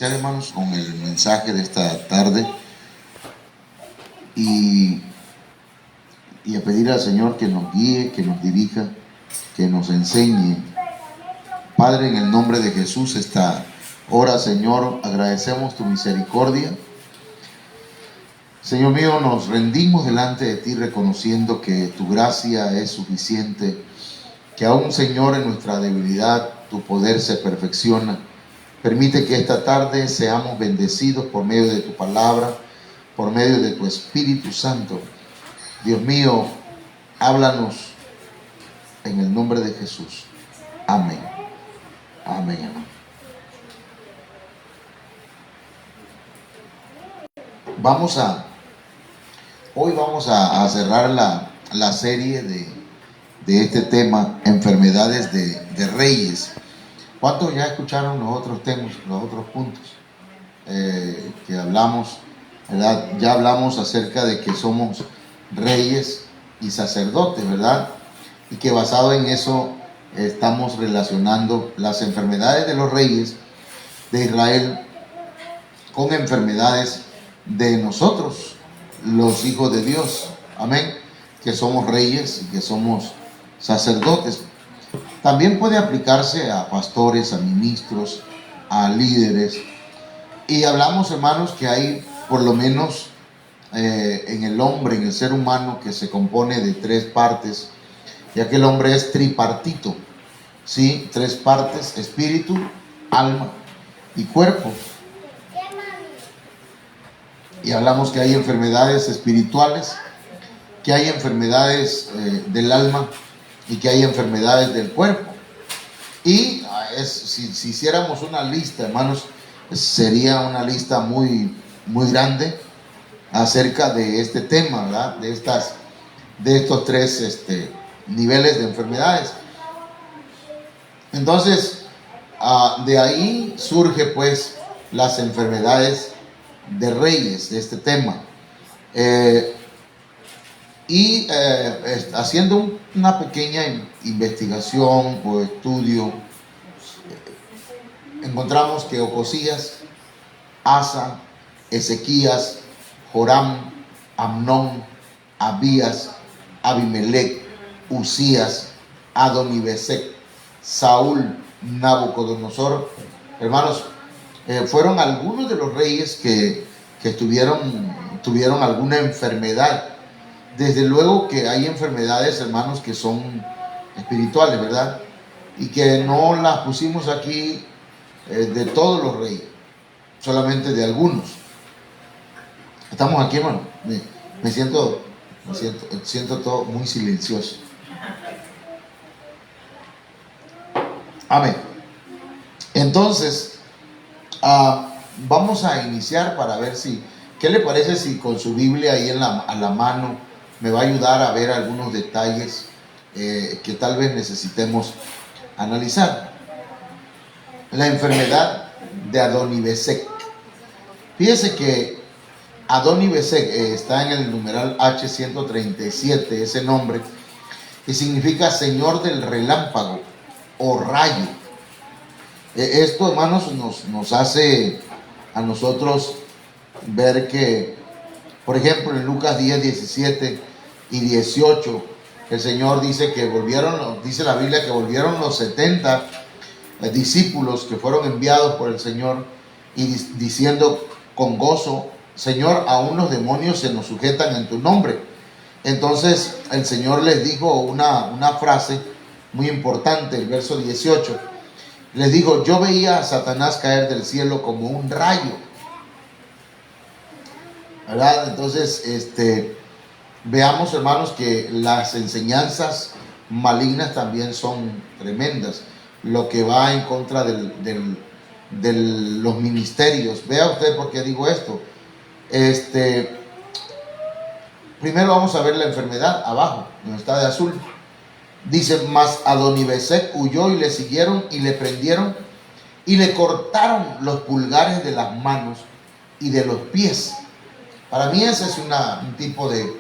Hermanos, con el mensaje de esta tarde y, a pedir al Señor que nos guíe, que nos dirija, que nos enseñe. Padre, en el nombre de Jesús, esta hora, Señor, agradecemos tu misericordia. Señor mío, nos rendimos delante de ti reconociendo que tu gracia es suficiente, que aún, Señor, en nuestra debilidad tu poder se perfecciona. Permite que esta tarde seamos bendecidos por medio de tu palabra, por medio de tu Espíritu Santo. Dios mío, háblanos en el nombre de Jesús. Amén. Amén, hermano. Hoy vamos a cerrar la serie de este tema, enfermedades de reyes. ¿Cuántos ya escucharon los otros temas, los otros puntos que hablamos, ¿verdad? Ya hablamos acerca de que somos reyes y sacerdotes, ¿verdad? Y que basado en eso estamos relacionando las enfermedades de los reyes de Israel con enfermedades de nosotros, los hijos de Dios. Amén. Que somos reyes y que somos sacerdotes. También puede aplicarse a pastores, a ministros, a líderes. Y hablamos, hermanos, que hay por lo menos en el hombre, en el ser humano, que se compone de tres partes, ya que el hombre es tripartito, ¿sí? Tres partes: espíritu, alma y cuerpo. Y hablamos que hay enfermedades espirituales, que hay enfermedades del alma y que hay enfermedades del cuerpo. Y si hiciéramos una lista, hermanos, sería una lista muy, muy grande acerca de este tema, ¿verdad? De estos tres niveles de enfermedades. Entonces, de ahí surge pues las enfermedades de reyes, de este tema. Haciendo una pequeña investigación o estudio, encontramos que Ocosías, Asa, Ezequías, Joram, Amnón, Abías, Abimelec, Usías, Adonibesec, Saúl, Nabucodonosor, hermanos, fueron algunos de los reyes que tuvieron alguna enfermedad. Desde luego que hay enfermedades, hermanos, que son espirituales, ¿verdad? Y que no las pusimos aquí de todos los reyes, solamente de algunos. Estamos aquí, hermano. Me siento todo muy silencioso. Amén. Entonces, vamos a iniciar para ver ¿qué le parece si con su Biblia ahí a la mano me va a ayudar a ver algunos detalles que tal vez necesitemos analizar? La enfermedad de Adonibesec. Fíjese que Adonibesec está en el numeral H137, ese nombre, que significa Señor del relámpago o rayo. Esto, hermanos, nos hace a nosotros ver que, por ejemplo, en Lucas 10, 17 y 18, el Señor dice dice la Biblia que volvieron los 70 discípulos que fueron enviados por el Señor y diciendo con gozo: Señor, aún los demonios se nos sujetan en tu nombre. Entonces el Señor les dijo una frase muy importante, el verso 18. Les dijo: yo veía a Satanás caer del cielo como un rayo, ¿verdad? Entonces, veamos, hermanos, que las enseñanzas malignas también son tremendas. Lo que va en contra de los ministerios. Vea usted por qué digo esto. Primero vamos a ver la enfermedad abajo, donde está de azul. Dice: mas Adonibesec huyó y le siguieron y le prendieron y le cortaron los pulgares de las manos y de los pies. Para mí ese es un tipo de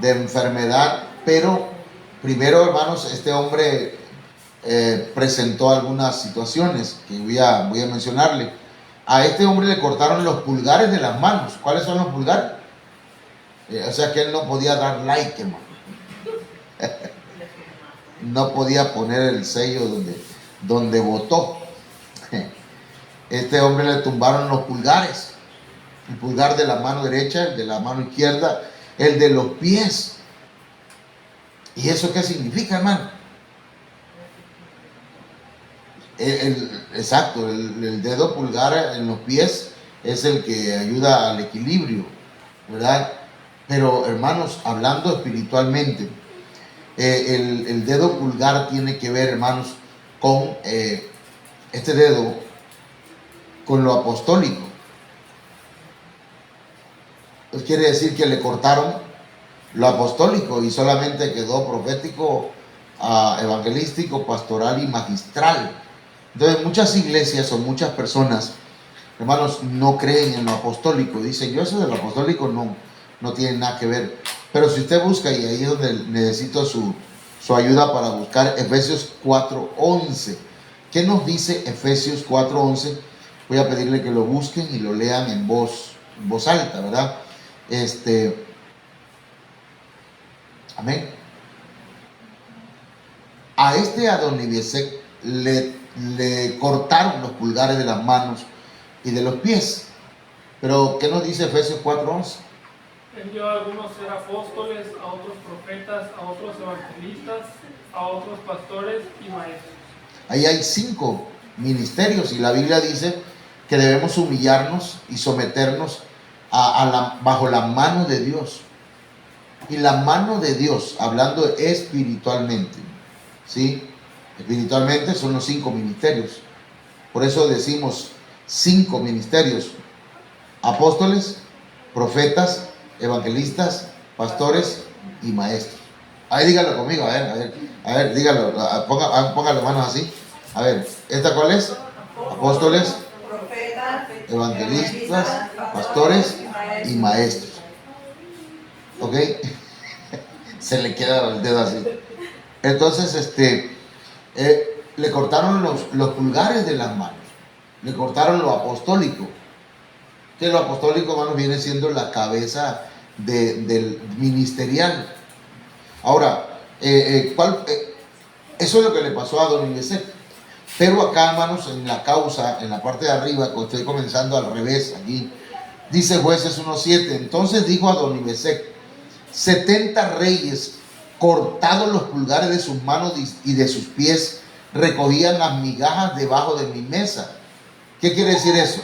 enfermedad, pero primero, hermanos, este hombre presentó algunas situaciones que voy a mencionarle. A este hombre le cortaron los pulgares de las manos. ¿Cuáles son los pulgares? O sea que él no podía dar like, hermano. No podía poner el sello donde votó. Este hombre le tumbaron los pulgares. El pulgar de la mano derecha, el de la mano izquierda, el de los pies. ¿Y eso qué significa, hermano? Exacto, el dedo pulgar en los pies es el que ayuda al equilibrio, ¿verdad? Pero, hermanos, hablando espiritualmente, el dedo pulgar tiene que ver, hermanos, con este dedo, con lo apostólico. Pues quiere decir que le cortaron lo apostólico y solamente quedó profético, evangelístico, pastoral y magistral. Entonces muchas iglesias o muchas personas, hermanos, no creen en lo apostólico. Dicen, yo eso de lo apostólico no tiene nada que ver. Pero si usted busca, y ahí es donde necesito su ayuda para buscar Efesios 4:11. ¿Qué nos dice Efesios 4:11? Voy a pedirle que lo busquen y lo lean en voz alta, ¿verdad? Amén. A Adonibesec le cortaron los pulgares de las manos y de los pies. Pero ¿qué nos dice Efesios 4:11? Envió a algunos ser apóstoles, a otros profetas, a otros evangelistas, a otros pastores y maestros. Ahí hay 5 ministerios y la Biblia dice que debemos humillarnos y someternos bajo la mano de Dios. Y la mano de Dios, hablando espiritualmente, ¿sí? Espiritualmente son los 5 ministerios. Por eso decimos 5 ministerios: apóstoles, profetas, evangelistas, pastores y maestros. Ahí dígalo conmigo, a ver, dígalo, ponga las manos así. A ver, ¿esta cuál es? Apóstoles, evangelistas, pastores y maestros. ¿Ok? Se le queda el dedo así. Entonces, le cortaron los pulgares de las manos. Le cortaron lo apostólico. Que lo apostólico, hermanos, viene siendo la cabeza del ministerial. Ahora, eso es lo que le pasó a Adonibesec. Pero acá, hermanos, en la causa, en la parte de arriba, cuando estoy comenzando al revés, aquí, dice Jueces 1:7. Entonces dijo Adonibesec: 70 reyes, cortados los pulgares de sus manos y de sus pies, recogían las migajas debajo de mi mesa. ¿Qué quiere decir eso?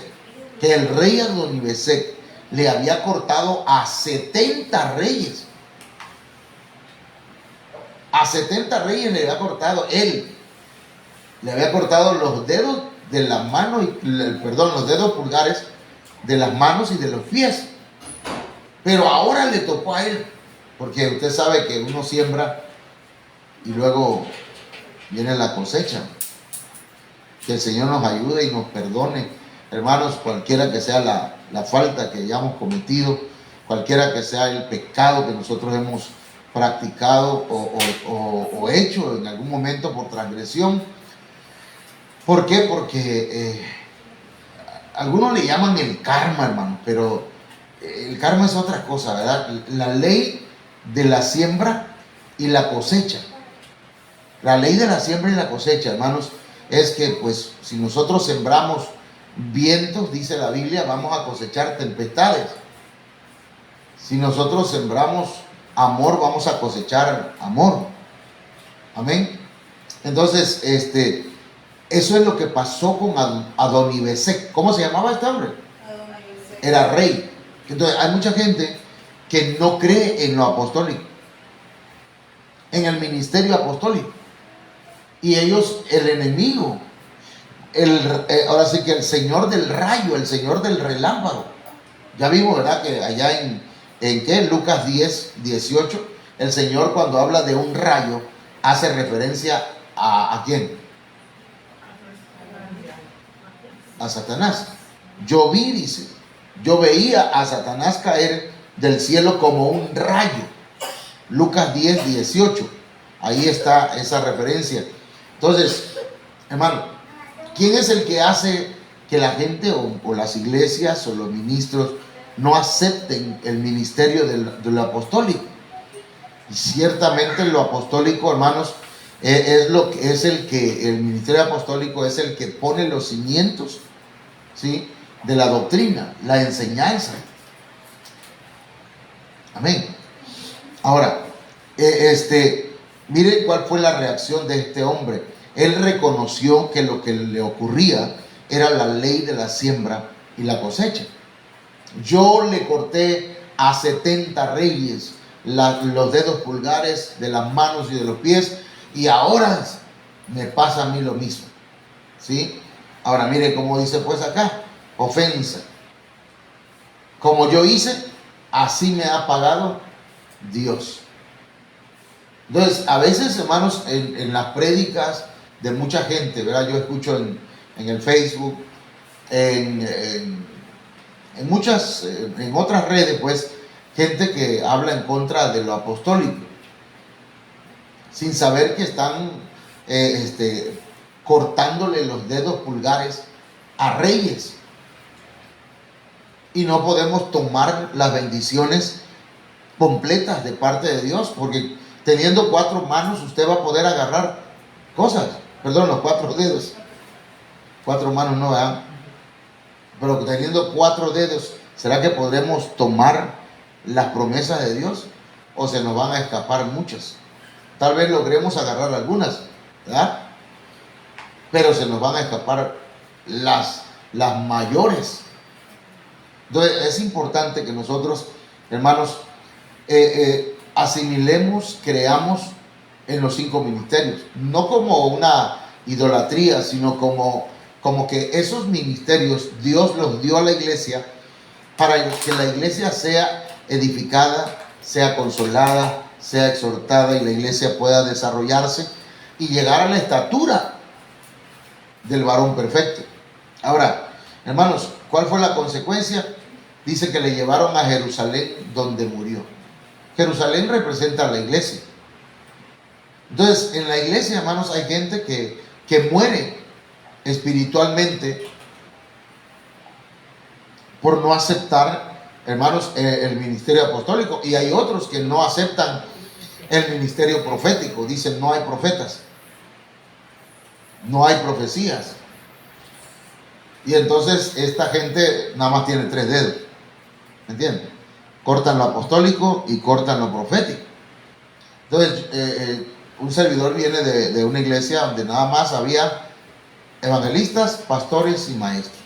Que el rey Adonibesec le había cortado a 70 reyes. A 70 reyes le había cortado él. Le había cortado los dedos de las manos, los dedos pulgares de las manos y de los pies. Pero ahora le tocó a él, porque usted sabe que uno siembra y luego viene la cosecha. Que el Señor nos ayude y nos perdone, hermanos, cualquiera que sea la falta que hayamos cometido, cualquiera que sea el pecado que nosotros hemos practicado o hecho en algún momento por transgresión. ¿Por qué? Porque algunos le llaman el karma, hermano, pero el karma es otra cosa, ¿verdad? La ley de la siembra y la cosecha. La ley de la siembra y la cosecha, hermanos, es que pues si nosotros sembramos vientos, dice la Biblia, vamos a cosechar tempestades. Si nosotros sembramos amor, vamos a cosechar amor. Amén. Entonces, eso es lo que pasó con Adonibesec. ¿Cómo se llamaba este hombre? Adonibesec. Era rey. Entonces, hay mucha gente que no cree en lo apostólico, en el ministerio apostólico. Y ellos, el enemigo, ahora sí que el señor del rayo, el señor del relámpago. Ya vimos, ¿verdad? Que allá en Lucas 10:18, el Señor, cuando habla de un rayo, hace referencia ¿a quién? A Satanás. Yo veía a Satanás caer del cielo como un rayo. Lucas 10:18. Ahí está esa referencia. Entonces, hermano, ¿quién es el que hace que la gente o las iglesias o los ministros no acepten el ministerio de lo apostólico. Y ciertamente lo apostólico, hermanos, el ministerio apostólico es el que pone los cimientos, ¿sí?, de la doctrina, la enseñanza. Amén. Ahora, miren cuál fue la reacción de este hombre. Él reconoció que lo que le ocurría era la ley de la siembra y la cosecha. Yo le corté a 70 reyes los dedos pulgares de las manos y de los pies, y ahora me pasa a mí lo mismo, ¿sí? Ahora mire cómo dice pues acá, ofensa. Como yo hice, así me ha pagado Dios. Entonces, a veces, hermanos, en las prédicas de mucha gente, ¿verdad? Yo escucho en el Facebook, en otras redes, pues, gente que habla en contra de lo apostólico, sin saber que están cortándole los dedos pulgares a reyes. Y no podemos tomar las bendiciones completas de parte de Dios, porque teniendo 4 manos usted va a poder agarrar cosas. Perdón, los 4 dedos. 4 manos no, ¿verdad? Pero teniendo 4 dedos, ¿será que podremos tomar las promesas de Dios? ¿O se nos van a escapar muchas? Tal vez logremos agarrar algunas, ¿verdad? Pero se nos van a escapar las mayores. Entonces es importante que nosotros, hermanos, asimilemos, creamos en los 5 ministerios, no como una idolatría, sino como que esos ministerios Dios los dio a la iglesia para que la iglesia sea edificada, sea consolada, sea exhortada, y la iglesia pueda desarrollarse y llegar a la estatura del varón perfecto. Ahora, hermanos, ¿cuál fue la consecuencia? Dice que le llevaron a Jerusalén, donde murió. Jerusalén representa a la iglesia. Entonces, en la iglesia, hermanos, hay gente que muere espiritualmente por no aceptar, hermanos, el ministerio apostólico. Y hay otros que no aceptan el ministerio profético. Dicen, no hay profetas, no hay profecías. Y entonces esta gente nada más tiene 3 dedos. ¿Me entienden? Cortan lo apostólico y cortan lo profético. Entonces, un servidor viene de una iglesia donde nada más había evangelistas, pastores y maestros.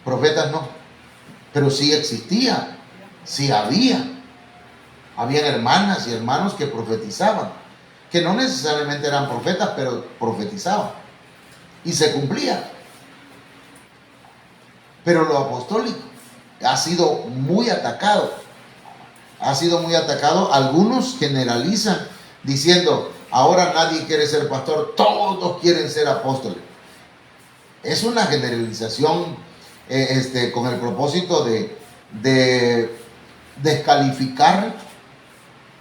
Profetas no. Pero sí existía, sí había. Habían hermanas y hermanos que profetizaban, que no necesariamente eran profetas, pero profetizaban. Y se cumplía. Pero lo apostólico ha sido muy atacado. Ha sido muy atacado. Algunos generalizan diciendo, ahora nadie quiere ser pastor, todos quieren ser apóstoles. Es una generalización con el propósito de descalificar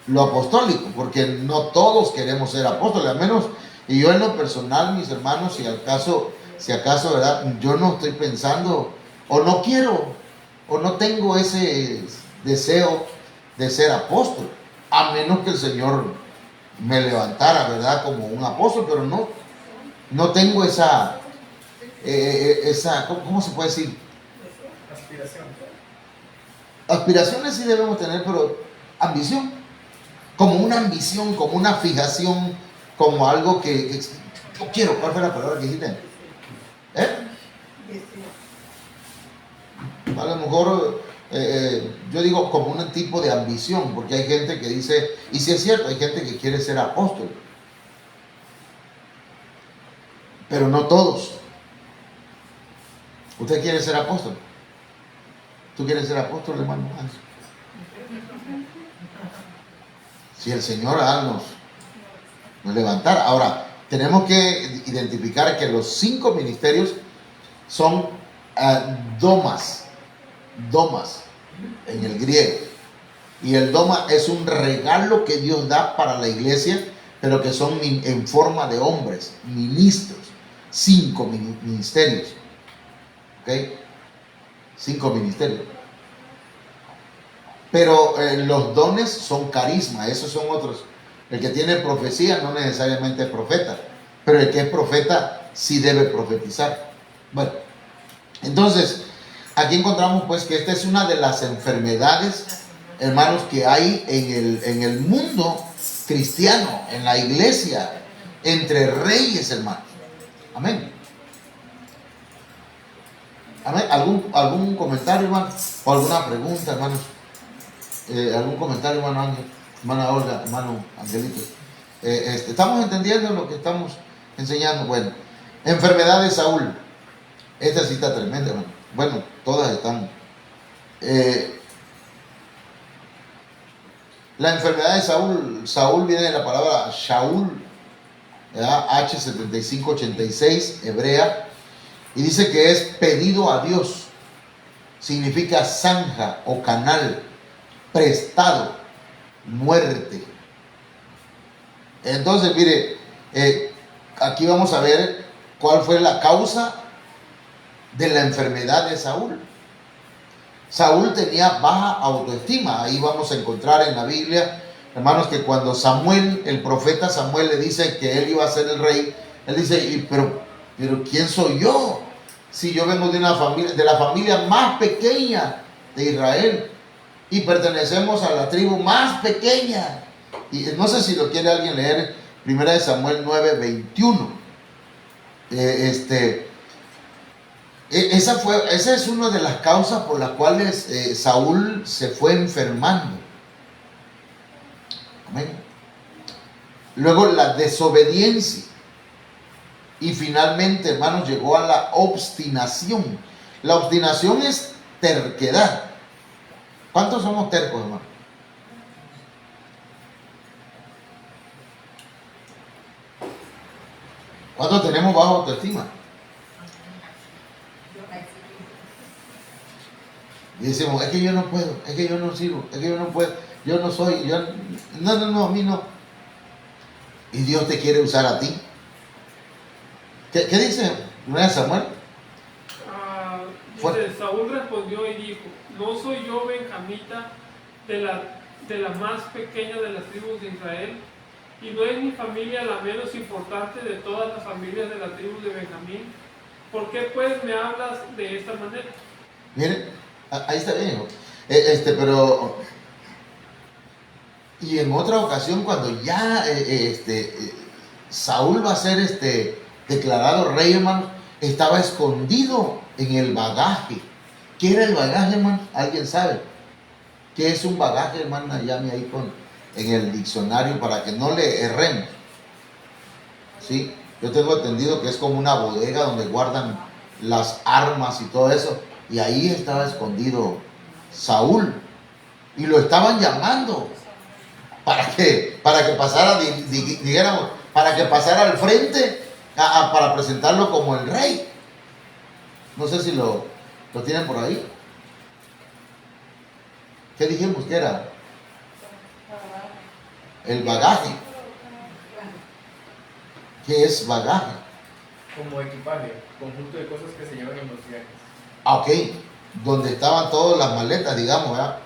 lo apostólico, porque no todos queremos ser apóstoles, al menos, y yo en lo personal, mis hermanos, si acaso, ¿verdad? Yo no estoy pensando, o no quiero, o no tengo ese deseo de ser apóstol, a menos que el Señor me levantara, ¿verdad?, como un apóstol, pero no tengo esa ¿cómo se puede decir? Aspiraciones sí debemos tener, pero ambición, como una ambición, como una fijación, como algo que yo quiero. ¿Cuál fue la palabra que dijiste? A lo mejor yo digo como un tipo de ambición, porque hay gente que dice, y si es cierto, hay gente que quiere ser apóstol, pero no todos. ¿Usted quiere ser apóstol? ¿Tú quieres ser apóstol, hermano? Si el Señor nos levantara. Ahora, tenemos que identificar que los 5 ministerios son domas en el griego. Y el doma es un regalo que Dios da para la iglesia, pero que son en forma de hombres, ministros. 5 ministerios. ¿ok? 5 ministerios. Pero los dones son carisma, esos son otros. El que tiene profecía no necesariamente es profeta, pero el que es profeta sí debe profetizar. Bueno, entonces, aquí encontramos pues que esta es una de las enfermedades, hermanos, que hay en el mundo cristiano, en la iglesia, entre reyes, hermanos. Amén. Amén. ¿Algún comentario, hermano? ¿O alguna pregunta, hermanos? ¿Algún comentario, hermano Ángel? Hermana Olga, hermano Angelito. ¿Estamos entendiendo lo que estamos enseñando? Bueno, enfermedad de Saúl. Esta sí está tremenda, hermano. Bueno, todas están. La enfermedad de Saúl. Saúl viene de la palabra Shaul, H7586, hebrea, y dice que es pedido a Dios. Significa zanja o canal, prestado, muerte. Entonces, mire, aquí vamos a ver cuál fue la causa de la enfermedad de Saúl. Saúl tenía baja autoestima. Ahí vamos a encontrar en la Biblia, hermanos, que cuando Samuel, el profeta Samuel, le dice que él iba a ser el rey, él dice, pero ¿quién soy yo? Si yo vengo de una familia, de la familia más pequeña de Israel, y pertenecemos a la tribu más pequeña. Y no sé si lo quiere alguien leer, 1 Samuel 9:21. Esa es una de las causas por las cuales Saúl se fue enfermando. Amén. Luego la desobediencia. Y finalmente, hermanos, llegó a la obstinación. La obstinación es terquedad. ¿Cuántos somos tercos, hermano? ¿Cuántos tenemos baja autoestima? Y decimos, es que yo no puedo, es que yo no sirvo, es que yo no puedo, yo no soy, no, a mí no. Y Dios te quiere usar a ti. ¿Qué dice 1 Samuel? Dice, Saúl respondió y dijo, ¿no soy yo benjamita de la más pequeña de las tribus de Israel? ¿Y no es mi familia la menos importante de todas las familias de la tribu de Benjamín? ¿Por qué pues me hablas de esta manera? Miren, ahí está bien, hijo. Pero y en otra ocasión, cuando ya Saúl va a ser declarado rey, hermano, estaba escondido en el bagaje. ¿Qué era el bagaje, hermano? ¿Alguien sabe? ¿Qué es un bagaje, hermano? Llame ahí en el diccionario para que no le erremos. ¿Sí? Yo tengo entendido que es como una bodega donde guardan las armas y todo eso. Y ahí estaba escondido Saúl. Y lo estaban llamando para que pasara, dijéramos, para que pasara al frente para presentarlo como el rey. No sé si lo tienen por ahí. ¿Qué dijimos que era? El bagaje. ¿Qué es bagaje? Como equipaje, conjunto de cosas que se llevan en los viajes. Ok, donde estaban todas las maletas, digamos, ¿verdad?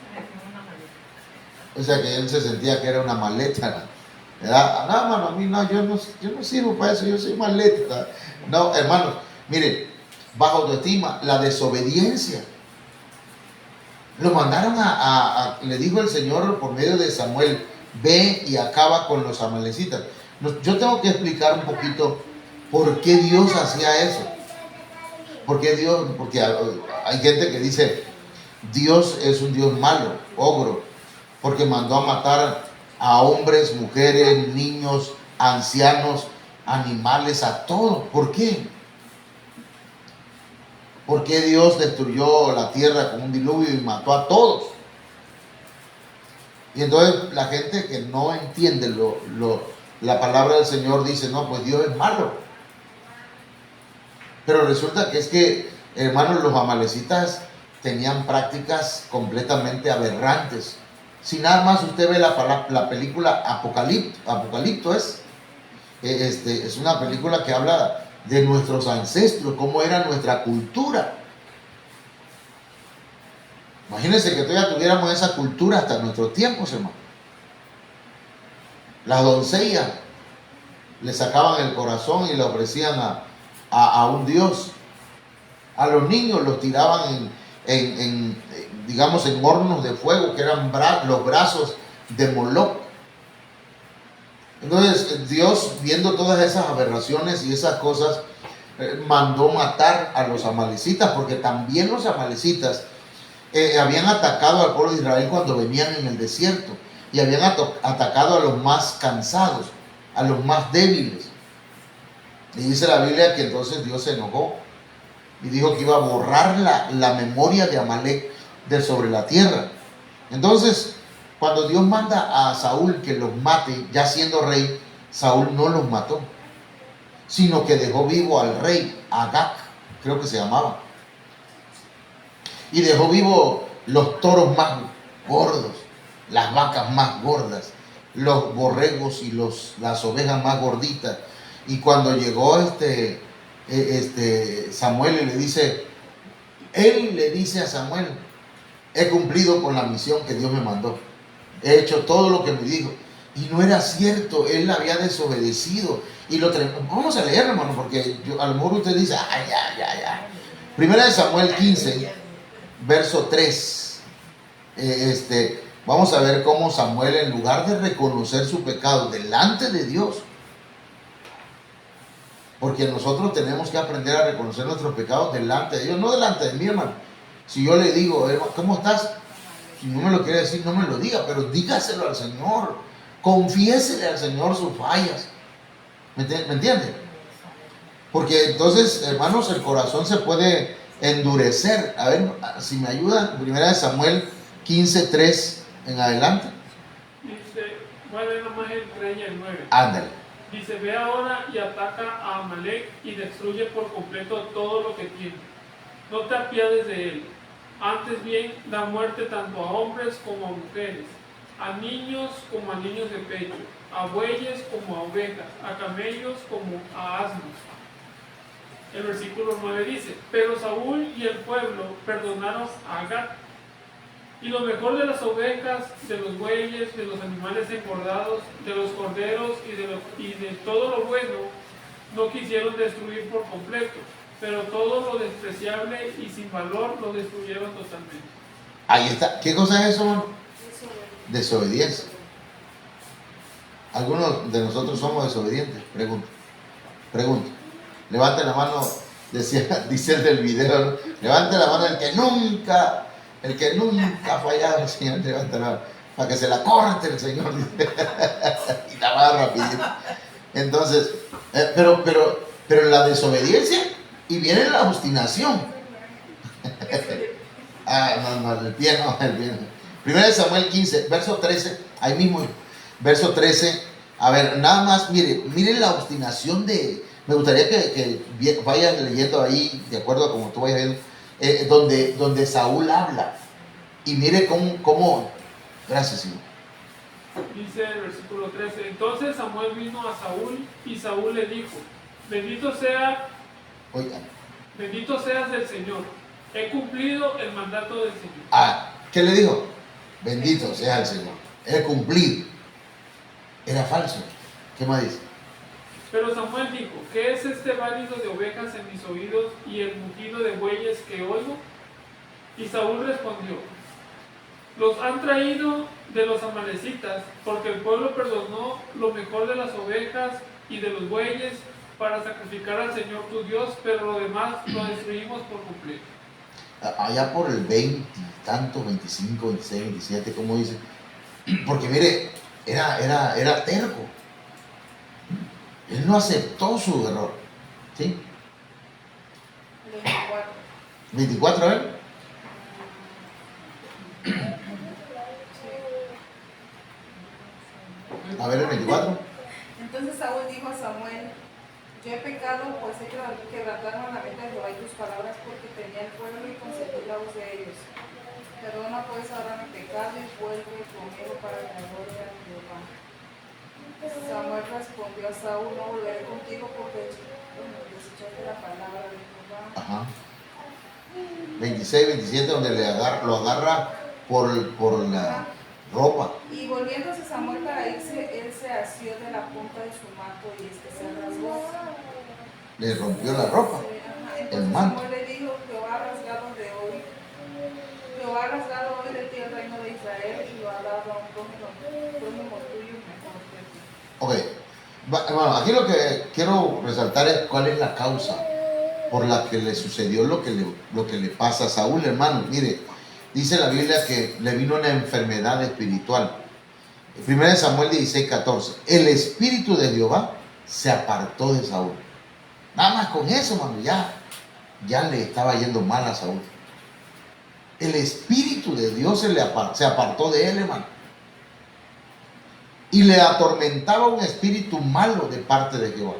O sea que él se sentía que era una maleta, ¿verdad? No, hermano, a mí no, yo no sirvo para eso, yo soy maleta. No, hermanos, miren, baja autoestima, la desobediencia. Lo mandaron le dijo el Señor por medio de Samuel, ve y acaba con los amalecitas. Yo tengo que explicar un poquito por qué Dios hacía eso. Porque hay gente que dice, Dios es un Dios malo, ogro, porque mandó a matar a hombres, mujeres, niños, ancianos, animales, a todos. ¿Por qué? ¿Por qué Dios destruyó la tierra con un diluvio y mató a todos? Y entonces la gente que no entiende la palabra del Señor dice, no, pues Dios es malo. Pero resulta que es que, hermanos, los amalecitas tenían prácticas completamente aberrantes. Si nada más usted ve la película Apocalipto es una película que habla de nuestros ancestros, cómo era nuestra cultura. Imagínense que todavía tuviéramos esa cultura hasta nuestros tiempos, hermano. Las doncellas le sacaban el corazón y le ofrecían a un dios. A los niños los tiraban digamos, en hornos de fuego, que eran los brazos de Moloch. Entonces Dios, viendo todas esas aberraciones y esas cosas, mandó matar a los amalecitas, porque también los amalecitas habían atacado al pueblo de Israel cuando venían en el desierto, y habían atacado a los más cansados, a los más débiles. Y dice la Biblia que entonces Dios se enojó y dijo que iba a borrar la memoria de Amalec de sobre la tierra. Entonces, cuando Dios manda a Saúl que los mate, ya siendo rey, Saúl no los mató, sino que dejó vivo al rey Agag, creo que se llamaba, y dejó vivo los toros más gordos, las vacas más gordas, los borregos y las ovejas más gorditas. Y cuando llegó Samuel él le dice a Samuel: he cumplido con la misión que Dios me mandó, he hecho todo lo que me dijo. Y no era cierto, él había desobedecido. Y vamos a leer, hermano, porque a lo mejor usted dice: ay, ya. Primera de Samuel 15, verso 3. Vamos a ver cómo Samuel, en lugar de reconocer su pecado delante de Dios, porque nosotros tenemos que aprender a reconocer nuestros pecados delante de Dios, no delante de mí, hermano. Si yo le digo: hermano, ¿cómo estás? Si no me lo quiere decir, no me lo diga, pero dígaselo al Señor. Confiésele al Señor sus fallas. ¿Me entiende? Porque entonces, hermanos, el corazón se puede endurecer. A ver, si me ayudan, primera de Samuel 15:3 en adelante. Dice, bueno, nomás el 3 y el 9. Ándale. Dice: ve ahora y ataca a Amalec y destruye por completo todo lo que tiene. No te apiades de él. Antes bien, da muerte tanto a hombres como a mujeres, a niños como a niños de pecho, a bueyes como a ovejas, a camellos como a asnos. El versículo 9 dice: pero Saúl y el pueblo perdonaron a Agag, y lo mejor de las ovejas, de los bueyes, de los animales engordados, de los corderos y de todo lo bueno, no quisieron destruir por completo, pero todo lo despreciable y sin valor lo destruyeron totalmente. Ahí está. ¿Qué cosa es eso, hermano? Desobediencia. ¿Algunos de nosotros somos desobedientes? Pregunto. Levante la mano, dice el del video, ¿no? Levante la mano el que nunca ha fallado. El Señor, levante la mano, para que se la corte el Señor. Y la va rapidito. Entonces, pero la desobediencia, y viene la obstinación. No, el pie no. Primera de Samuel 15, verso 13, ahí mismo, verso 13. A ver, nada más, miren la obstinación me gustaría que vayan leyendo ahí, de acuerdo a como tú vayas viendo, donde Saúl habla. Y mire cómo, gracias, Señor. Dice el versículo 13: entonces Samuel vino a Saúl, y Saúl le dijo: bendito seas del Señor, he cumplido el mandato del Señor. ¿Qué le dijo? Bendito sea el Señor, he cumplido. Era falso. ¿Qué más dice? Pero Samuel dijo: ¿qué es este válido de ovejas en mis oídos y el mugido de bueyes que oigo? Y Saúl respondió: los han traído de los amalecitas, porque el pueblo perdonó lo mejor de las ovejas y de los bueyes para sacrificar al Señor tu Dios, pero lo demás lo destruimos por completo. Allá por el 20, tanto, 25, 26, 27, ¿cómo dice? Porque mire, era terco. Él no aceptó su error. ¿Sí? 24. 24, ¿eh? A ver, el 24. Entonces Saúl dijo a Samuel: yo he pecado, pues he quebrantado la mente de Jehová y tus palabras, porque tenía el pueblo y conservé la voz de ellos. Perdona pues ahora mi pecado y vuelve conmigo para la gloria de Jehová. Samuel respondió a Saúl: no volveré contigo porque desechaste la palabra de Jehová. Ajá. 26, 27, donde lo agarra por la ropa. Y volviéndose Samuel para irse, él se asió de la punta de su manto y se rasgó. Le rompió la ropa, Ajá. el Entonces manto. Samuel le dijo, Jehová ha rasgado hoy de ti el reino de Israel y lo ha dado a un prójimo tuyo mejor que ti. Ok, bueno, aquí lo que quiero resaltar es cuál es la causa por la que le sucedió lo que le pasa a Saúl, hermano. Mire, dice la Biblia que le vino una enfermedad espiritual. 1 Samuel 16, 14. El espíritu de Jehová se apartó de Saúl. Nada más con eso, hermano, ya le estaba yendo mal a Saúl. El espíritu de Dios se apartó de él, hermano. Y le atormentaba un espíritu malo de parte de Jehová.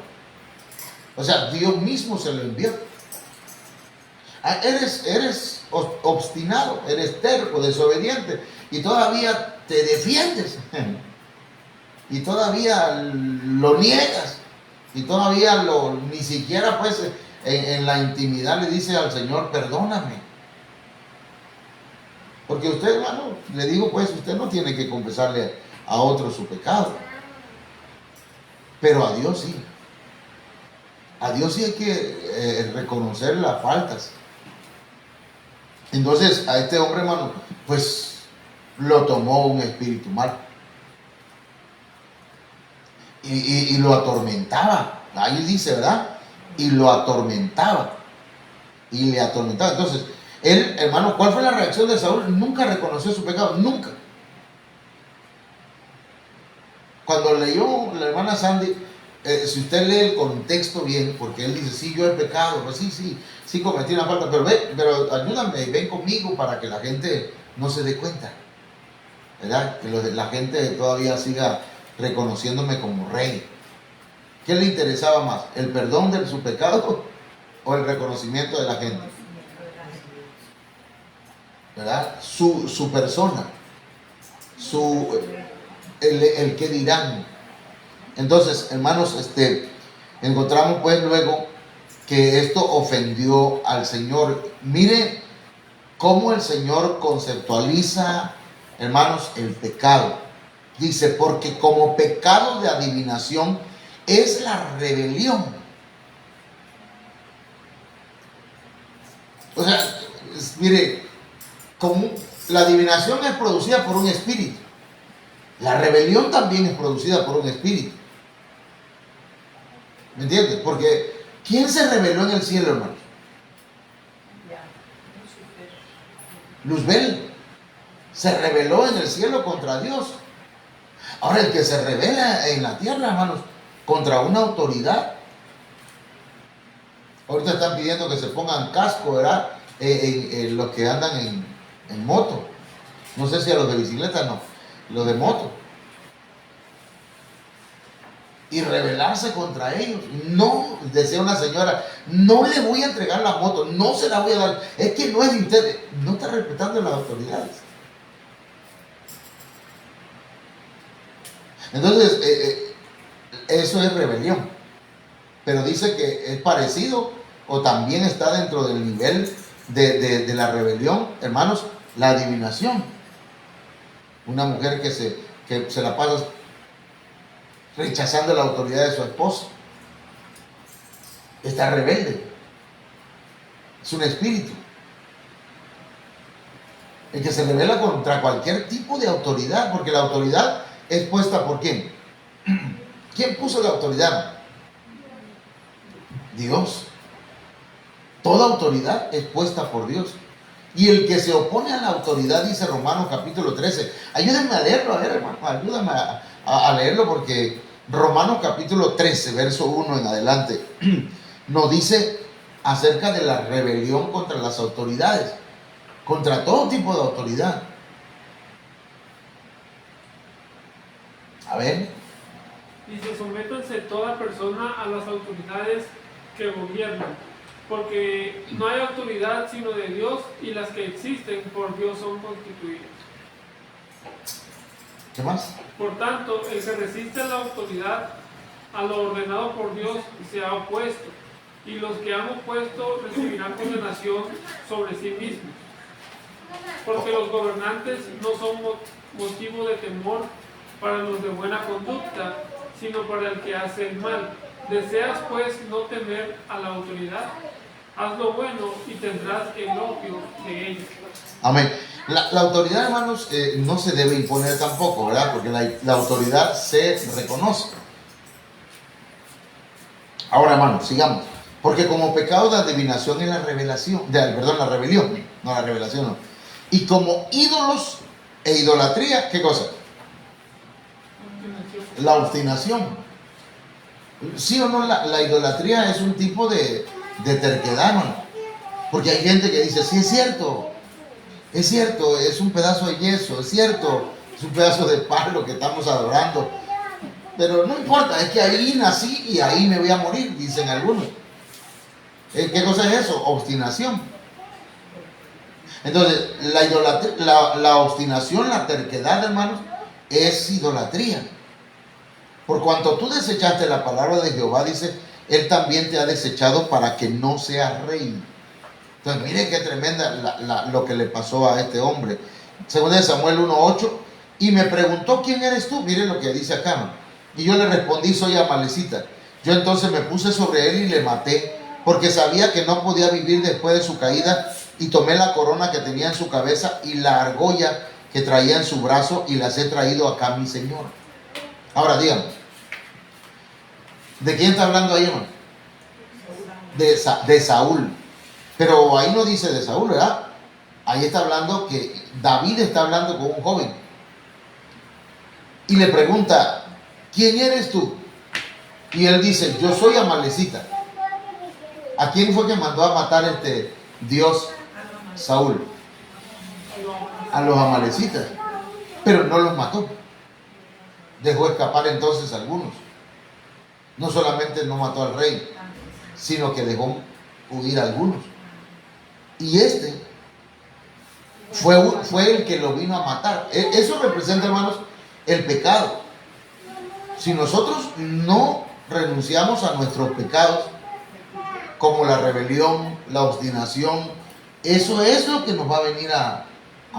O sea, Dios mismo se lo envió. Eres obstinado, eres terco, desobediente, y todavía te defiendes. Y todavía lo niegas. Y todavía ni siquiera pues en la intimidad le dice al Señor, perdóname. Porque usted, hermano, le digo pues, usted no tiene que confesarle a otro su pecado. Pero a Dios sí. A Dios sí hay que reconocer las faltas. Entonces a este hombre, hermano, pues lo tomó un espíritu mal. Y lo atormentaba. Ahí dice, ¿verdad? Y lo atormentaba. Y le atormentaba. Entonces, él, hermano, ¿cuál fue la reacción de Saúl? Nunca reconoció su pecado. Nunca. Cuando leyó la hermana Sandy, si usted lee el contexto bien, porque él dice, sí, yo he pecado, pues sí cometí una falta, pero ayúdame, ven conmigo para que la gente no se dé cuenta, ¿verdad? Que la gente todavía siga reconociéndome como rey. ¿Qué le interesaba más? ¿El perdón de su pecado o el reconocimiento de la gente? ¿Verdad? Su persona, el que dirán. Entonces, hermanos, encontramos pues luego que esto ofendió al Señor. Mire cómo el Señor conceptualiza, hermanos, el pecado. Dice, porque como pecado de adivinación es la rebelión. O sea, mire, como la adivinación es producida por un espíritu, la rebelión también es producida por un espíritu. ¿Me entiendes? Porque ¿quién se rebeló en el cielo, hermanos? Luzbel se rebeló en el cielo contra Dios. Ahora el que se rebela en la tierra, hermanos, contra una autoridad. Ahorita están pidiendo que se pongan casco, ¿verdad? En los que andan en moto. No sé si a los de bicicleta no, los de moto. Y rebelarse contra ellos. No, decía una señora, no le voy a entregar la moto, no se la voy a dar. Es que no es de ustedes. No está respetando las autoridades. Entonces, eso es rebelión. Pero dice que es parecido o también está dentro del nivel de la rebelión, hermanos, la adivinación. Una mujer que se la pasa rechazando la autoridad de su esposo. Está rebelde. Es un espíritu. El que se rebela contra cualquier tipo de autoridad, porque la autoridad es puesta por ¿quién? ¿Quién puso la autoridad? Dios. Toda autoridad es puesta por Dios. Y el que se opone a la autoridad, dice Romanos capítulo 13. Ayúdenme a leerlo, a ver, hermano, ayúdame a leerlo, porque Romanos capítulo 13, verso 1 en adelante, nos dice acerca de la rebelión contra las autoridades, contra todo tipo de autoridad. A ver. Dice, sométanse toda persona a las autoridades que gobiernan, porque no hay autoridad sino de Dios, y las que existen por Dios son constituidas. ¿Qué más? Por tanto, el que resiste a la autoridad, a lo ordenado por Dios, se ha opuesto, y los que han opuesto recibirán condenación sobre sí mismos. Porque los gobernantes no son motivo de temor para los de buena conducta, sino para el que hace el mal. Deseas pues no temer a la autoridad, haz lo bueno y tendrás elogio de ellos. Amén. La autoridad, hermanos, no se debe imponer tampoco, ¿verdad? Porque la autoridad se reconoce. Ahora, hermanos, sigamos. Porque como pecado de adivinación es la revelación, la rebelión, no la revelación, no. Y como ídolos e idolatría, ¿qué cosa? La obstinación. ¿Sí o no? La idolatría es un tipo de terquedad, hermano. Porque hay gente que dice, sí, es cierto, es un pedazo de yeso, es cierto, es un pedazo de palo que estamos adorando. Pero no importa, es que ahí nací y ahí me voy a morir, dicen algunos. ¿Qué cosa es eso? Obstinación. Entonces, la obstinación, la terquedad, hermanos, es idolatría. Por cuanto tú desechaste la palabra de Jehová, dice, Él también te ha desechado para que no seas rey. Entonces, miren qué tremenda lo que le pasó a este hombre. Según de Samuel 1:8, y me preguntó, ¿quién eres tú? Miren lo que dice acá, ¿no? Y yo le respondí, soy amalecita. Yo entonces me puse sobre él y le maté, porque sabía que no podía vivir después de su caída, y tomé la corona que tenía en su cabeza y la argolla que traía en su brazo y las he traído acá a mi señor. Ahora díganme, ¿de quién está hablando ahí, hermano? De Saúl. Pero ahí no dice de Saúl, ¿verdad? Ahí está hablando que David está hablando con un joven. Y le pregunta, ¿quién eres tú? Y él dice, yo soy amalecita. ¿A quién fue que mandó a matar Dios? Saúl. A los amalecitas. Pero no los mató. Dejó escapar entonces algunos. No solamente no mató al rey, sino que dejó huir a algunos. Y fue el que lo vino a matar. Eso representa, hermanos, el pecado. Si nosotros no renunciamos a nuestros pecados, como la rebelión, la obstinación, eso es lo que nos va a venir a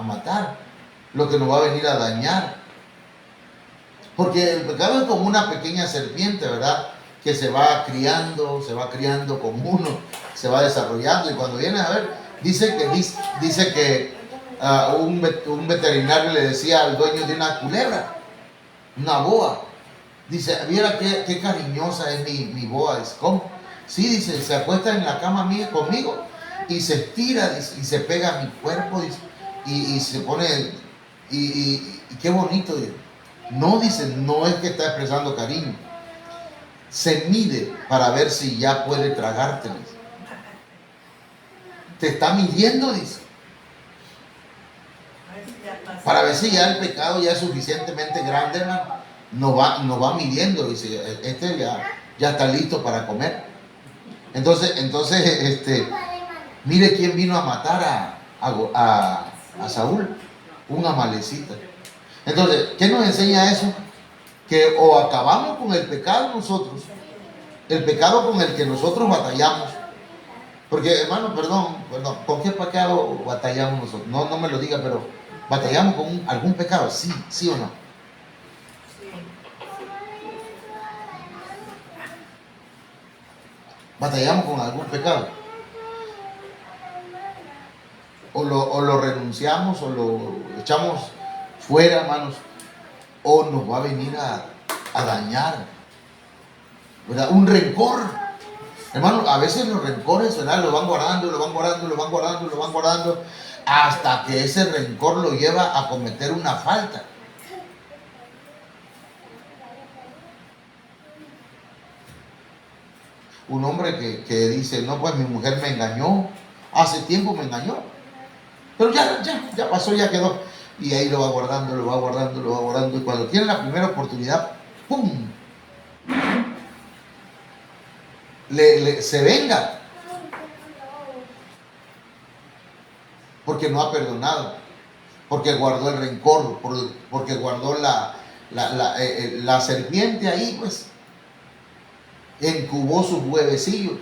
matar, lo que nos va a venir a dañar. Porque el pecado es como una pequeña serpiente, ¿verdad? Que se va criando como uno, se va desarrollando, y cuando viene a ver, dice que un veterinario le decía al dueño de una culebra, una boa, dice, viera qué cariñosa es mi boa. Dice, ¿cómo? Sí, dice, se acuesta en la cama mía conmigo y se estira, dice, y se pega a mi cuerpo, dice, y se pone, y qué bonito. Dice. No, dice, no es que está expresando cariño, se mide para ver si ya puede tragarte. Dice. Te está midiendo, dice, para ver si ya el pecado ya es suficientemente grande, hermano. Nos va midiendo, dice, ya está listo para comer. Entonces, mire quién vino a matar a Saúl, un amalecita. Entonces, ¿qué nos enseña eso? Que o acabamos con el pecado nosotros, el pecado con el que nosotros batallamos. Porque, hermano, perdón, ¿con qué pecado batallamos nosotros? No me lo diga, pero ¿batallamos con algún pecado? Sí o no. Batallamos con algún pecado. O lo renunciamos, o lo echamos fuera, hermanos, o nos va a venir a dañar, ¿verdad? Un rencor. Hermano, a veces los rencores, ¿verdad? Lo van guardando, hasta que ese rencor lo lleva a cometer una falta. Un hombre que dice, no, pues mi mujer me engañó, hace tiempo me engañó, pero ya pasó, ya quedó. Y ahí lo va guardando, y cuando tiene la primera oportunidad, ¡pum!, se venga, porque no ha perdonado, porque guardó el rencor, porque guardó la serpiente ahí, pues incubó sus huevecillos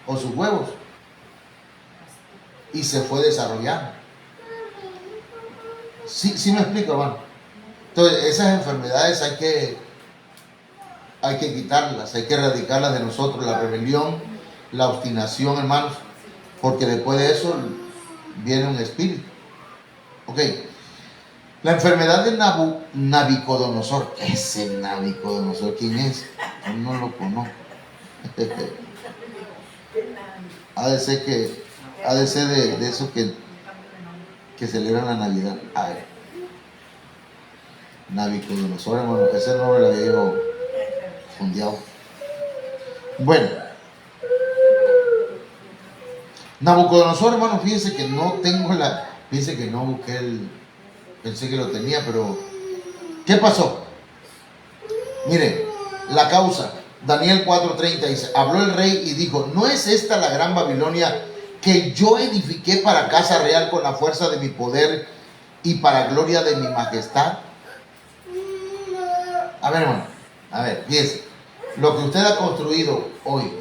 o sus huevos. Y se fue desarrollando. Sí me explico, hermano. Entonces, esas enfermedades hay que quitarlas, hay que erradicarlas de nosotros, la rebelión, la obstinación, hermanos, porque después de eso viene un espíritu. Ok. La enfermedad de Nabucodonosor. Ese Nabucodonosor, ¿quién es? Yo no lo conozco. Ha de ser de esos que celebran la Navidad. A ver. Nabucodonosor, hermano, ese nombre lo había yo fundeado. Bueno, Nabucodonosor, hermano, fíjense que no tengo fíjense que no busqué pensé que lo tenía, pero ¿qué pasó? Mire, la causa, Daniel 4:30 dice, habló el rey y dijo, ¿no es esta la gran Babilonia que yo edifiqué para casa real con la fuerza de mi poder y para gloria de mi majestad? A ver, hermano, a ver, fíjese, lo que usted ha construido hoy,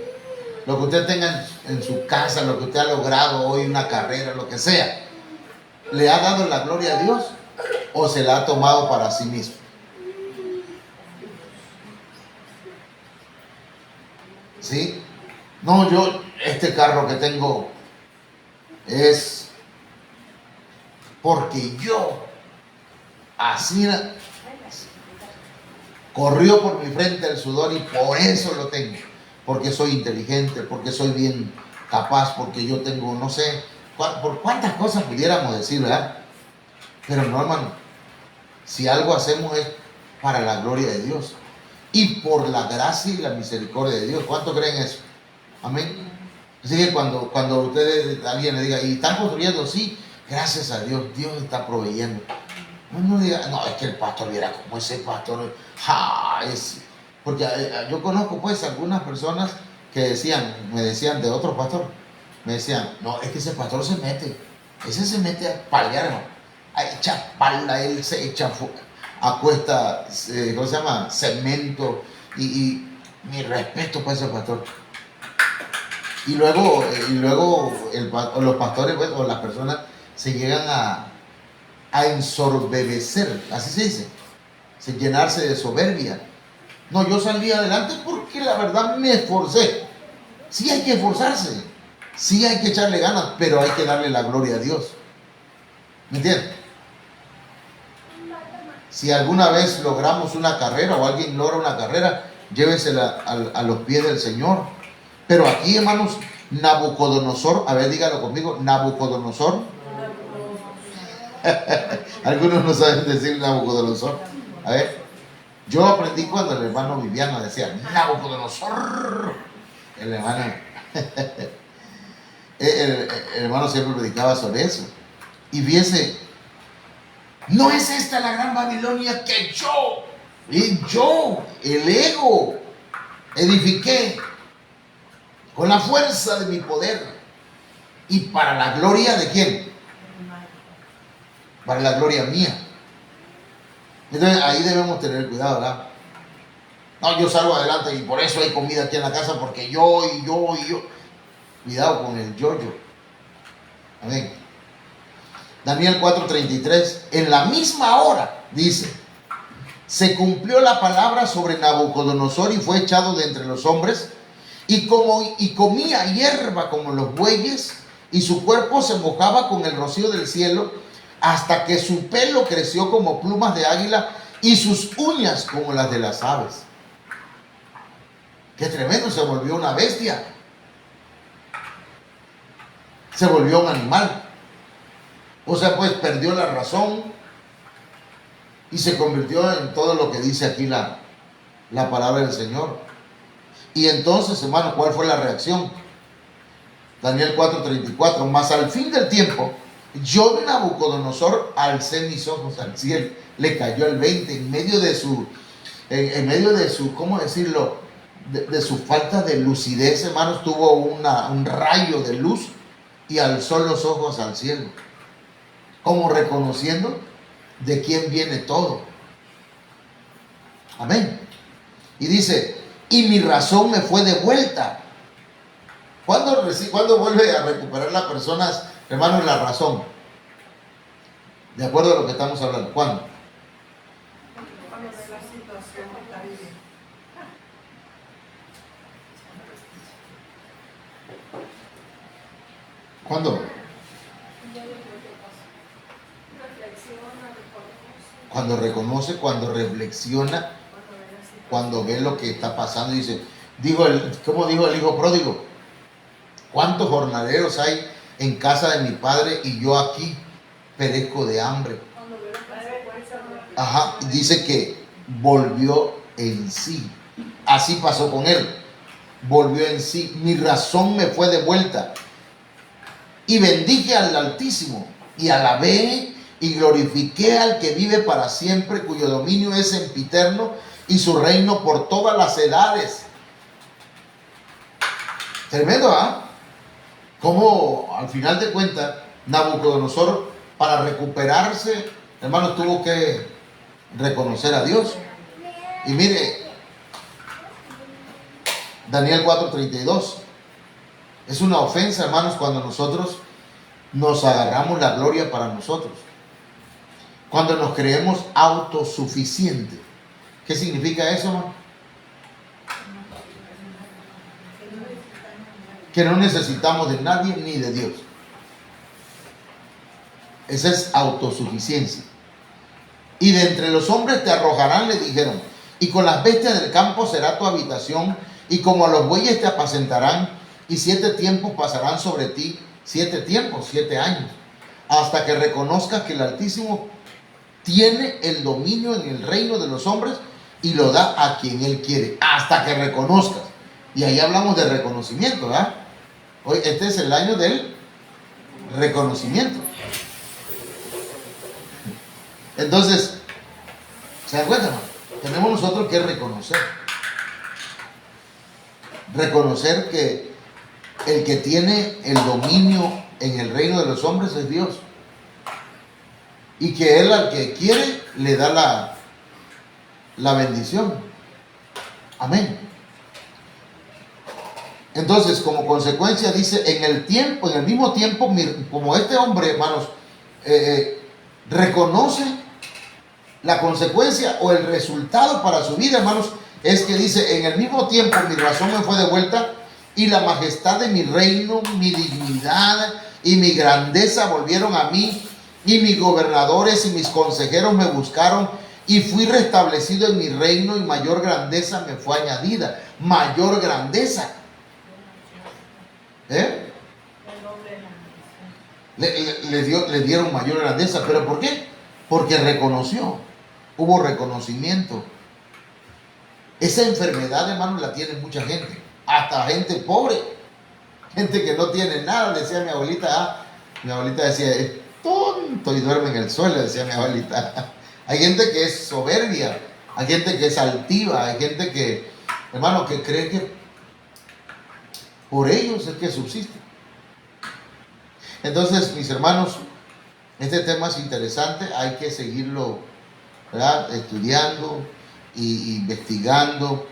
lo que usted tenga en su casa, lo que usted ha logrado hoy, una carrera, lo que sea, ¿le ha dado la gloria a Dios o se la ha tomado para sí mismo? ¿Sí? No, yo, este carro que tengo es porque yo, así corrió por mi frente el sudor y por eso lo tengo. Porque soy inteligente, porque soy bien capaz, porque yo tengo, no sé, por cuántas cosas pudiéramos decir, ¿verdad? Pero no, hermano, si algo hacemos es para la gloria de Dios y por la gracia y la misericordia de Dios. ¿Cuánto creen eso? Amén. Así que cuando alguien le diga, ¿y están construyendo? Sí, gracias a Dios, Dios está proveyendo. No diga, no, es que el pastor, viera como ese pastor, porque yo conozco pues algunas personas que me decían de otro pastor, me decían, no, es que ese pastor se mete a paliar, ¿no? A echar pala, él se echa acuesta, ¿cómo se llama? Cemento, y mi respeto para ese pastor. Y luego los pastores pues, o las personas se llegan a ensorbebecer, así se dice, llenarse de soberbia. No, yo salí adelante porque la verdad me esforcé. Sí hay que esforzarse, sí hay que echarle ganas, pero hay que darle la gloria a Dios. ¿Me entiendes? Si alguna vez logramos una carrera o alguien logra una carrera, llévesela a los pies del Señor. Pero aquí, hermanos, Nabucodonosor, a ver, dígalo conmigo, Nabucodonosor. Algunos no saben decir Nabucodonosor. A ver, yo aprendí cuando el hermano Viviano decía Nabucodonosor. El hermano siempre predicaba sobre eso. Y fíjese, ¿no es esta la gran Babilonia que yo, el ego, edifiqué con la fuerza de mi poder y para la gloria de quién? Para la gloria mía. Entonces ahí debemos tener cuidado, ¿verdad? No, yo salgo adelante y por eso hay comida aquí en la casa, porque yo. Cuidado con el yo-yo. Amén. Daniel 4:33, en la misma hora, dice, se cumplió la palabra sobre Nabucodonosor y fue echado de entre los hombres y comía hierba como los bueyes y su cuerpo se mojaba con el rocío del cielo hasta que su pelo creció como plumas de águila y sus uñas como las de las aves. Qué tremendo, se volvió una bestia. Se volvió un animal. O sea, pues perdió la razón y se convirtió en todo lo que dice aquí la palabra del Señor. Y entonces, hermano, ¿cuál fue la reacción? Daniel 4:34, mas al fin del tiempo, yo, Nabucodonosor, alcé mis ojos al cielo. Le cayó el 20 en medio de su, ¿cómo decirlo? De su falta de lucidez, hermanos, tuvo un rayo de luz y alzó los ojos al cielo, como reconociendo de quién viene todo. Amén. Y dice, y mi razón me fue devuelta. ¿Cuándo vuelve a recuperar las personas, hermanos, la razón? De acuerdo a lo que estamos hablando. ¿Cuándo? Cuando ve la situación que está viviendo. ¿Cuándo? Cuando reconoce, cuando reflexiona, cuando ve lo que está pasando y dice, ¿cómo dijo el hijo pródigo? ¿Cuántos jornaleros hay en casa de mi padre y yo aquí perezco de hambre? Ajá, dice que volvió en sí. Así pasó con él. Volvió en sí. Mi razón me fue devuelta. Y bendije al Altísimo, y alabé y glorifiqué al que vive para siempre, cuyo dominio es sempiterno, y su reino por todas las edades. Tremendo, ¿ah? Como al final de cuentas, Nabucodonosor, para recuperarse, hermanos, tuvo que reconocer a Dios. Y mire, Daniel 4:32. Es una ofensa, hermanos, cuando nosotros nos agarramos la gloria para nosotros. Cuando nos creemos autosuficientes. ¿Qué significa eso, hermano? Que no necesitamos de nadie ni de Dios. Esa es autosuficiencia. Y de entre los hombres te arrojarán, le dijeron, y con las bestias del campo será tu habitación, y como a los bueyes te apacentarán, y 7 tiempos pasarán sobre ti, 7 tiempos, 7 años, hasta que reconozcas que el Altísimo tiene el dominio en el reino de los hombres y lo da a quien Él quiere, hasta que reconozcas. Y ahí hablamos de reconocimiento, ¿verdad? Hoy, este es el año del reconocimiento. Entonces, ¿se dan cuenta, hermano? Tenemos nosotros que reconocer. Reconocer que el que tiene el dominio en el reino de los hombres es Dios. Y que Él al que quiere le da la bendición. Amén. Entonces, como consecuencia, dice, en el mismo tiempo, como este hombre, hermanos, reconoce la consecuencia o el resultado para su vida, hermanos, es que dice, en el mismo tiempo mi razón me fue devuelta y la majestad de mi reino, mi dignidad y mi grandeza volvieron a mí, y mis gobernadores y mis consejeros me buscaron, y fui restablecido en mi reino, y mayor grandeza me fue añadida. Mayor grandeza. Le dieron mayor grandeza. ¿Pero por qué? Porque reconoció. Hubo reconocimiento. Esa enfermedad, hermano, la tiene mucha gente. Hasta gente pobre. Gente que no tiene nada. Decía mi abuelita. Mi abuelita decía, es tonto y duerme en el suelo, decía mi abuelita. Hay gente que es soberbia. Hay gente que es altiva. Hay gente que, hermano, que cree que por ellos es que subsiste. Entonces, mis hermanos, este tema es interesante. Hay que seguirlo, ¿verdad?, estudiando e investigando.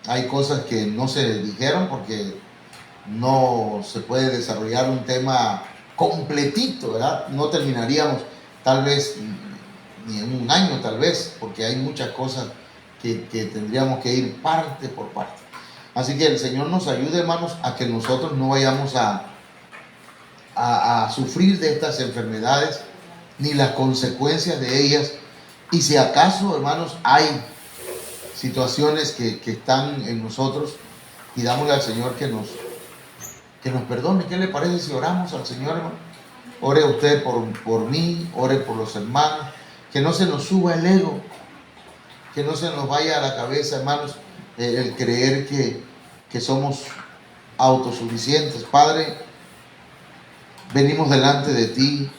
Hay cosas que no se dijeron porque no se puede desarrollar un tema completito, ¿verdad? No terminaríamos tal vez ni en un año, tal vez, porque hay muchas cosas que tendríamos que ir parte por parte. Así que el Señor nos ayude, hermanos, a que nosotros no vayamos a sufrir de estas enfermedades ni las consecuencias de ellas. Y si acaso, hermanos, hay situaciones que están en nosotros, pidámosle al Señor que nos perdone. ¿Qué le parece si oramos al Señor, hermano? Ore usted por mí, ore por los hermanos, que no se nos suba el ego, que no se nos vaya a la cabeza, hermanos, el creer que somos autosuficientes. Padre, venimos delante de ti.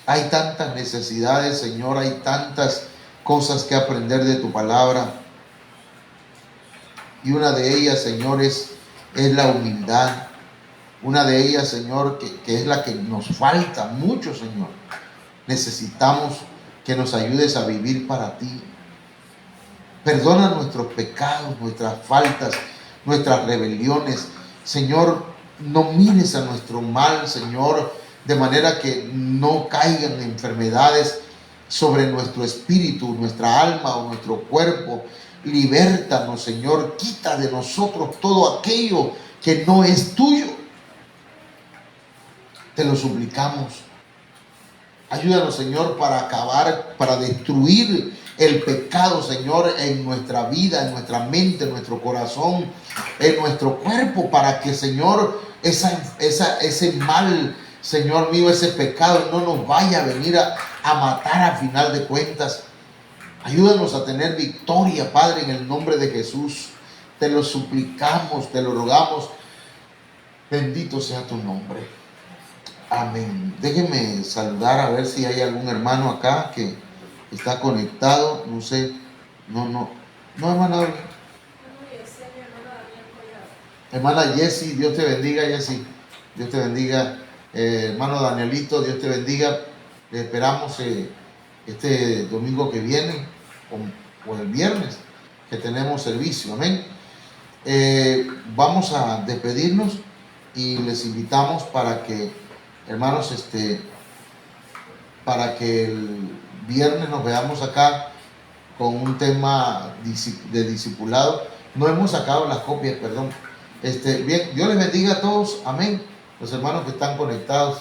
Hay tantas necesidades, Señor, hay tantas cosas que aprender de tu palabra. Y una de ellas, Señor, es la humildad. Una de ellas, Señor, que es la que nos falta mucho, Señor. Necesitamos que nos ayudes a vivir para ti. Perdona nuestros pecados, nuestras faltas, nuestras rebeliones. Señor, no mires a nuestro mal, Señor, de manera que no caigan enfermedades sobre nuestro espíritu, nuestra alma o nuestro cuerpo. Libértanos, Señor, quita de nosotros todo aquello que no es tuyo. Te lo suplicamos. Ayúdanos, Señor, para acabar, para destruir el pecado, Señor, en nuestra vida, en nuestra mente, en nuestro corazón, en nuestro cuerpo, para que, Señor, ese mal, Señor mío, ese pecado no nos vaya a venir a matar a final de cuentas. Ayúdanos a tener victoria, Padre, en el nombre de Jesús. Te lo suplicamos, te lo rogamos. Bendito sea tu nombre. Amén. Déjenme saludar a ver si hay algún hermano acá que está conectado. No sé. No, hermana. Hermana Jessie, Dios te bendiga, Jessie. Dios te bendiga. Hermano Danielito, Dios te bendiga. Le esperamos este domingo que viene o el viernes que tenemos servicio. Amén. Vamos a despedirnos y les invitamos para que, hermanos, para que el viernes nos veamos acá con un tema de discipulado. No hemos sacado las copias, perdón. Bien, Dios les bendiga a todos. Amén. Los hermanos que están conectados.